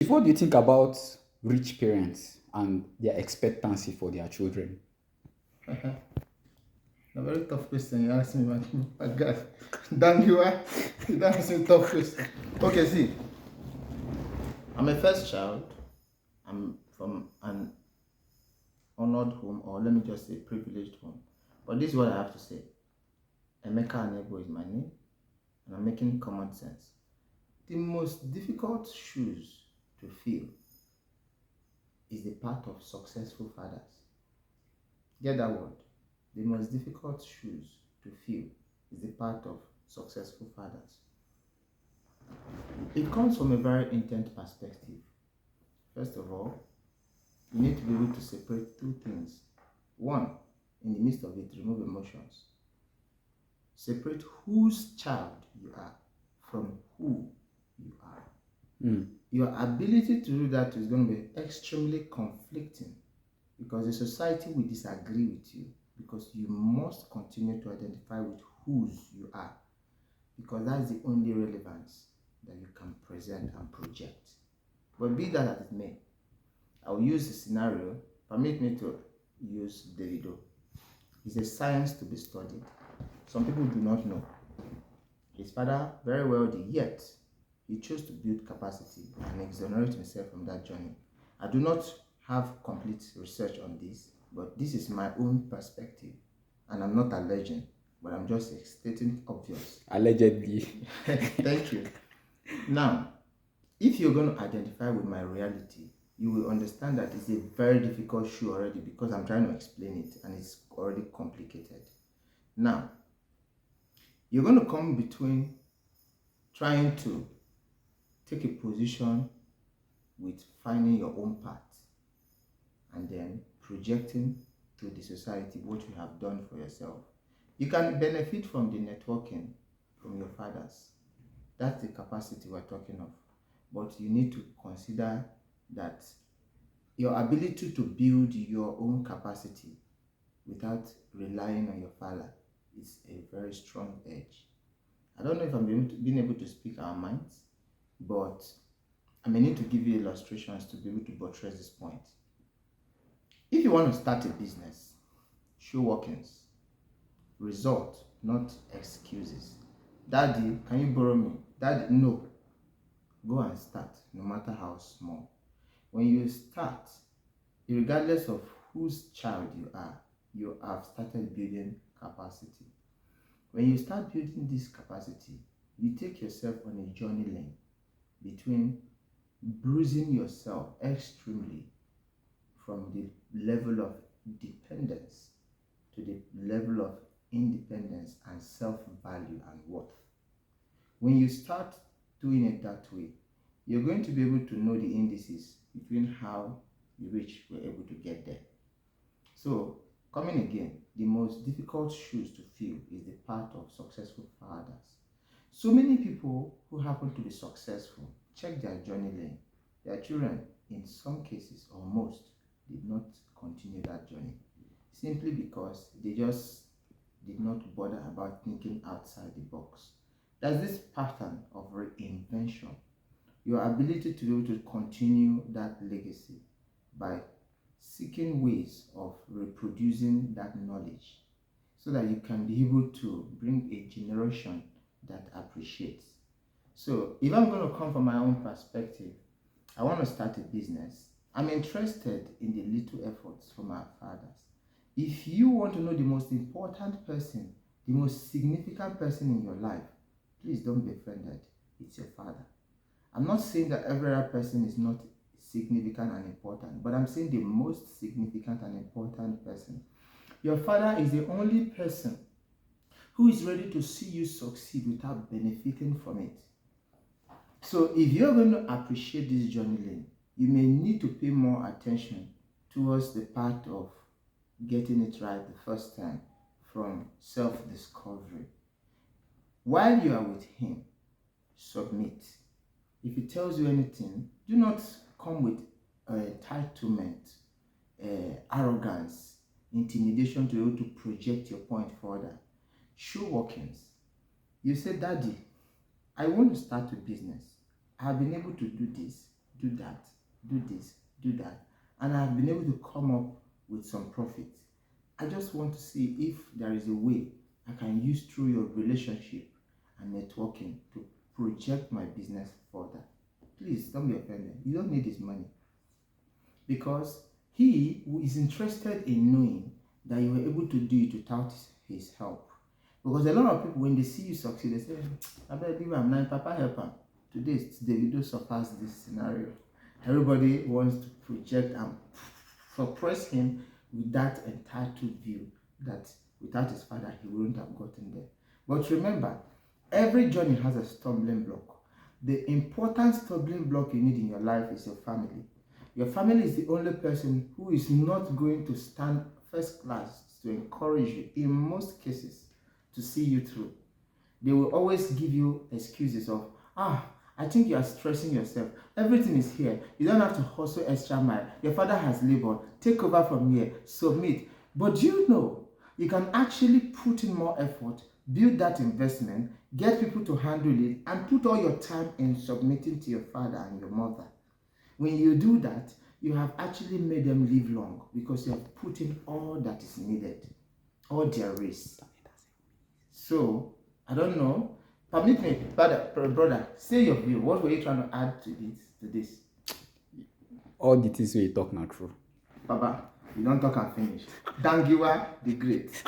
What do you think about rich parents and their expectancy for their children? A very tough question you asked me, man. My God. Thank you. You don't ask me tough question. Okay, see, I'm a first child. I'm from an honored home, or let me just say privileged home. But this is what I have to say. Emeka Anebo is my name, and I'm making common sense. The most difficult shoes to fill is the part of successful fathers. Get that word? The most difficult shoes to fill is the part of successful fathers. It comes from a very intent perspective. First of all, you need to be able to separate two things. One, in the midst of it, remove emotions. Separate whose child you are from who you are. Your ability to do that is going to be extremely conflicting because the society will disagree with you because you must continue to identify with whose you are because that's the only relevance that you can present and project. But be that as it may, I will use the scenario. Permit me to use Davido. It's a science to be studied. Some people do not know. His father, very wealthy, yet he chose to build capacity and exonerate himself from that journey. I do not have complete research on this, but this is my own perspective. And I'm not alleging, but I'm just stating obvious. Allegedly. Thank you. Now, if you're going to identify with my reality, you will understand that it's a very difficult shoe already because I'm trying to explain it and it's already complicated. Now, you're going to come between trying to take a position with finding your own path and then projecting to the society what you have done for yourself. You can benefit from the networking from your fathers. That's the capacity we're talking of. But you need to consider that your ability to build your own capacity without relying on your father is a very strong edge. I don't know if I'm being able to speak our minds, but I may need to give you illustrations to be able to buttress this point. If you want to start a business, show workings, result, not excuses. Daddy, can you borrow me? Daddy, no. Go and start, no matter how small. When you start, regardless of whose child you have started building capacity. When you start building this capacity, you take yourself on a journey lane between bruising yourself extremely from the level of dependence to the level of independence and self-value and worth. When you start doing it that way, you're going to be able to know the indices between how the rich were able to get there. So, coming again, the most difficult shoes to fill is the part of successful fathers. So many people who happen to be successful check their journey lane. Their children, in some cases or most, did not continue that journey simply because they just did not bother about thinking outside the box. There's this pattern of reinvention. Your ability to be able to continue that legacy by seeking ways of reproducing that knowledge so that you can be able to bring a generation that appreciates. So, if I'm going to come from my own perspective, I want to start a business. I'm interested in the little efforts from our fathers. If you want to know the most important person, the most significant person in your life, please don't be offended. It's your father. I'm not saying that every other person is not significant and important, but I'm saying the most significant and important person. Your father is the only person who is ready to see you succeed without benefiting from it. So if you're going to appreciate this journey lane, you may need to pay more attention towards the part of getting it right the first time from self-discovery. While you are with him, submit. If he tells you anything, do not come with entitlement, arrogance, intimidation to be able to project your point further. Show workings. You say, Daddy, I want to start a business. I have been able to do this, do that, do this, do that, and I've been able to come up with some profit. I just want to see if there is a way I can use through your relationship and networking to project my business further. Please don't be offended. You don't need his money. Because he who is interested in knowing that you were able to do it without his help. Because a lot of people, when they see you succeed, they say, I better leave him now, Papa help him. Today, Davido surpassed this scenario. Everybody wants to project and suppress him with that entitled view that without his father, he wouldn't have gotten there. But remember, every journey has a stumbling block. The important stumbling block you need in your life is your family. Your family is the only person who is not going to stand first class to encourage you, in most cases, to see you through. They will always give you excuses of, I think you are stressing yourself. Everything is here. You don't have to hustle extra mile. Your father has labor. Take over from here. Submit. But do you know, you can actually put in more effort, build that investment, get people to handle it, and put all your time in submitting to your father and your mother. When you do that, you have actually made them live long because you have put in all that is needed, all there is. So, I don't know. Permit me, brother, say your view. What were you trying to add to this? All the things we talk now true. Baba, you don't talk and finish. Dangiwa the Great.